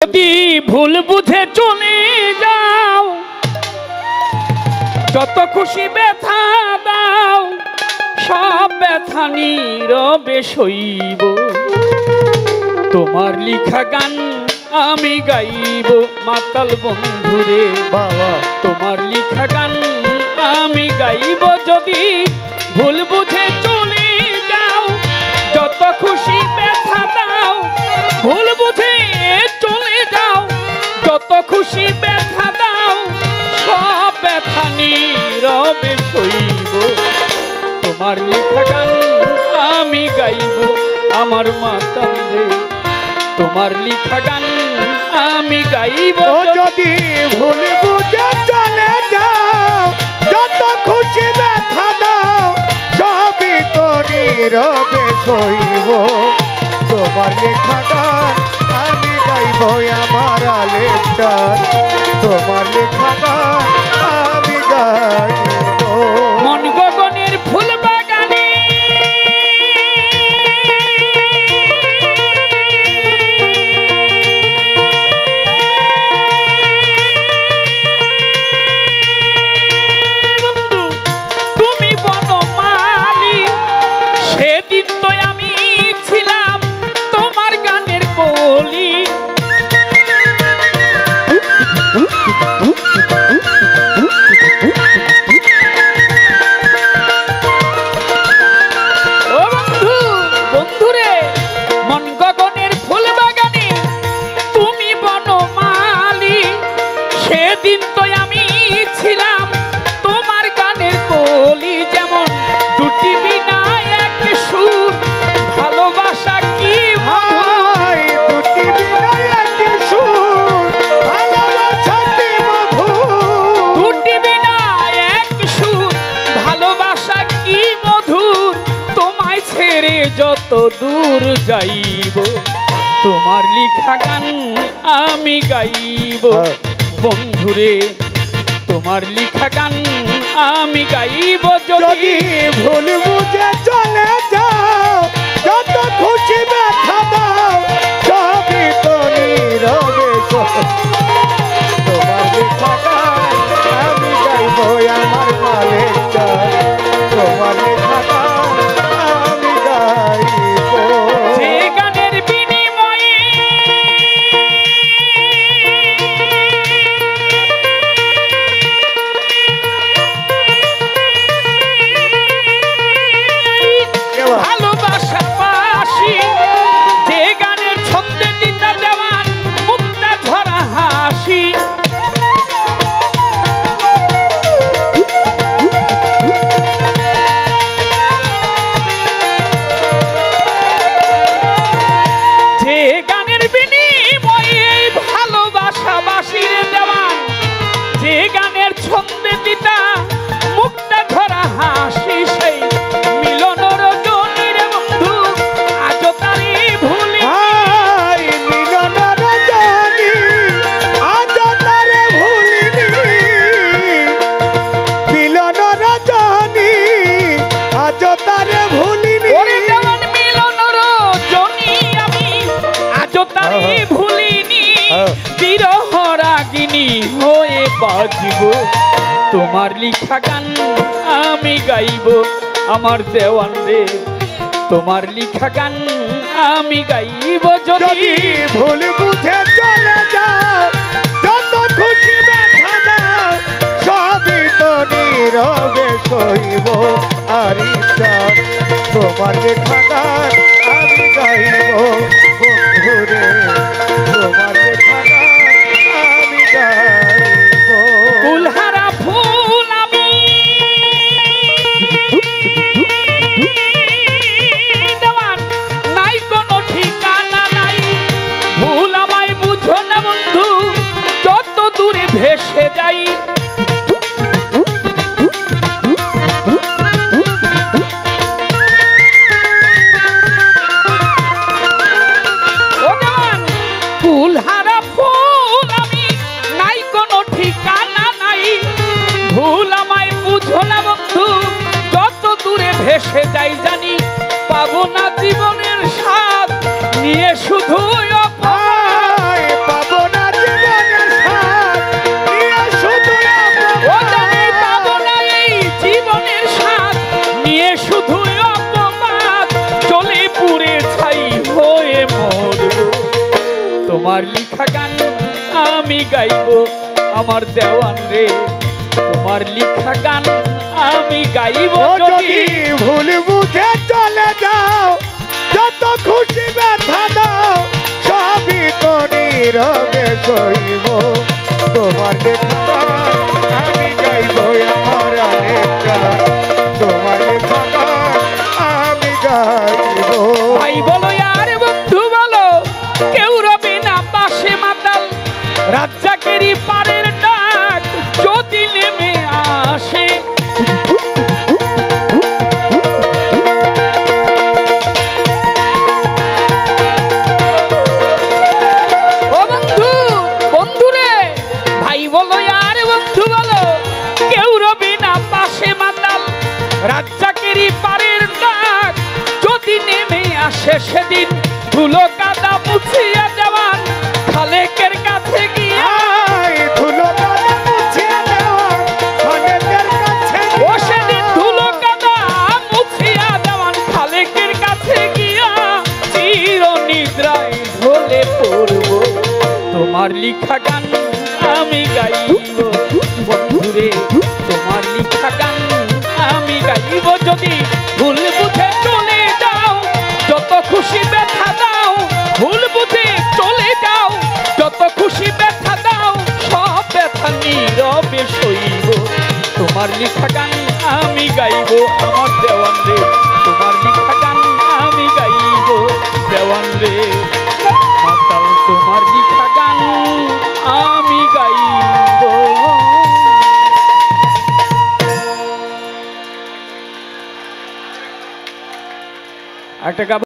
যদি ভুল বুঝে চলে যাও, যত খুশি ব্যথা দাও, সব ব্যথা নীরবে সইব। তোমার লিখা গান আমি গাইব মাতাল বন্ধুরে বাবা, তোমার লিখা গান আমি গাইব। যদি ভুল বুঝে চলে যাও, যত খুশি ব্যথা দাও, ভুল বুঝে চলে যাও, যত খুশি ব্যথা দাও, সব ব্যথা নীরবে সইব। তোমার লিখা গান আমি গাইব আমার মাতাল রে, তোমার লিখা গান আমি গাইব। যদি ভুল বুঝে চলে যাও, যত খুশি ব্যথা দাও, সবই তো নীরবে সইব। তোমার লেখা গান আমি গাইব আমার আলেকচার, তোমার লেখা গান আমি গাইব। মন গগনের ফুল বাগানে তুমি বনমালী, সেদিন তো আমি ছিলাম তোমার গানের কলি। সেদিন তো আমি ছিলাম তোমার গানের কলি। যেমন দুটি বিনা এক সুর, ভালোবাসা কি ভাই, দুটি বিনা এক সুর, ভালোবাসা কি মধুর। দুটি বিনা এক সুর, ভালোবাসা কি মধুর। তোমায় ছেড়ে যত দূর যাইব, তোমার লিখা গান আমি গাইব বন্ধুরে, তোমার লিখা গান আমি গাইব। যদি ভুল বুঝে চলে যাও, যত খুশি ব্যথা দাও, সবই তো নীরবে সইব। তোমার লেখা গান আমি গাইব আমার আলেকচার, তোমার লেখা গান আমি গাইব। যে গানের বিনিময়ে ভালোবাসা বাসি, যে গানের ছন্দে দিতা দেওয়ান মুক্তা ধরা হাসি। যে গানের বিনিময়ে ভালোবাসা বাসির দেওয়ান, যে গানের ছন্দে দিতা মুক্তা ধরা হাসি। সেই মিলন রজনীর বন্ধু আজ তারি ভুলি। হাই মিলন রজনী, আজ তারে ভুলিনি। মিলন রজনী, আজ তারে ভুলিনি। ওরে দেওয়ান মিলন রজনী আমি আজ তারি ভুলিনি। বিরহ রাগিনী হয়ে বাজিব, তোমার লিখা গান আমি গাইব আমার দেওয়ান রে, তোমার লিখা গান আমি গাইব। যদি ভুল বুঝে চলে যাও, যত খুশি ব্যথা দাও, সবই তো নীরবে সইব। আর ইচ্ছার তোমার লেখা গান আমি গাইব বন্ধুরে, তোমার লেখা গান আমি গাইব। ফুলহারা ফুল আমি দেওয়ান, নাই কোনো ঠিকানা নাই। ভুল আমায় বুঝো না বন্ধু, যত দূরে ভেসে যাই। ও দেওয়ান, ফুলহারা ফুল আমি, নাই কোনো ঠিকানা নাই। ভুল আমায় বুঝো না বন্ধু, যত দূরে ভেসে যাই। জানি পাবো না জীবনের স্বাদ নিয়ে শুধু পাবো তোমার লিখা গান আমি গাইব আমার দেওয়ান রে, তোমার লিখা গান আমি গাইব ও যদি যদি ভুল বুঝে চলে যাও, যত খুশি ব্যথা দাও সবই তো নীরবে সইব। তোমার লেখা গান আমি গাইব আমার লেখা, তোমার লেখা গান আমি গাইব। ভাই বলো আর বন্ধু বলো, কেউ রবে না পাশে মাতাল, রাজ্জাকেরই পারের ডাক যদি নেমে আসে। ও বন্ধু, বন্ধুরে, ভাই বলো আর বন্ধু বলো, কেউ রবে না পাশে মাতাল, রাজ্জাকেরই পারের ডাক যদি নেমে আসে সেদিন ধুলো কাদা মুছিয়া দেওয়ান খালেকের কাছে গিয়া। আই ধুলো কাদা মুছিয়া দেওয়ান খালেকের কাছে ও সেদিন ধুলো কাদা মুছিয়া দেওয়ান খালেকের কাছে গিয়া চির নিদ্রায় ঢলে পড়ব, তোমার লিখা গান আমি গাইব বন্ধুরে, তোমার লিখা গান আমি গাইব যদি ভুল বুঝে চলে যাও, যত খুশি ব্যথা দাও ভুল বুঝে চলে যাও, যত খুশি ব্যথা দাও সব ব্যথা নীরবে সইব। তোমার লিখা গান আমি গাইব আমার দেওয়ান রে, তোমার লিখা গান আমি গাইব দেওয়ান রে মাতাল, তোমার লিখা গান আমি গাইব। একটা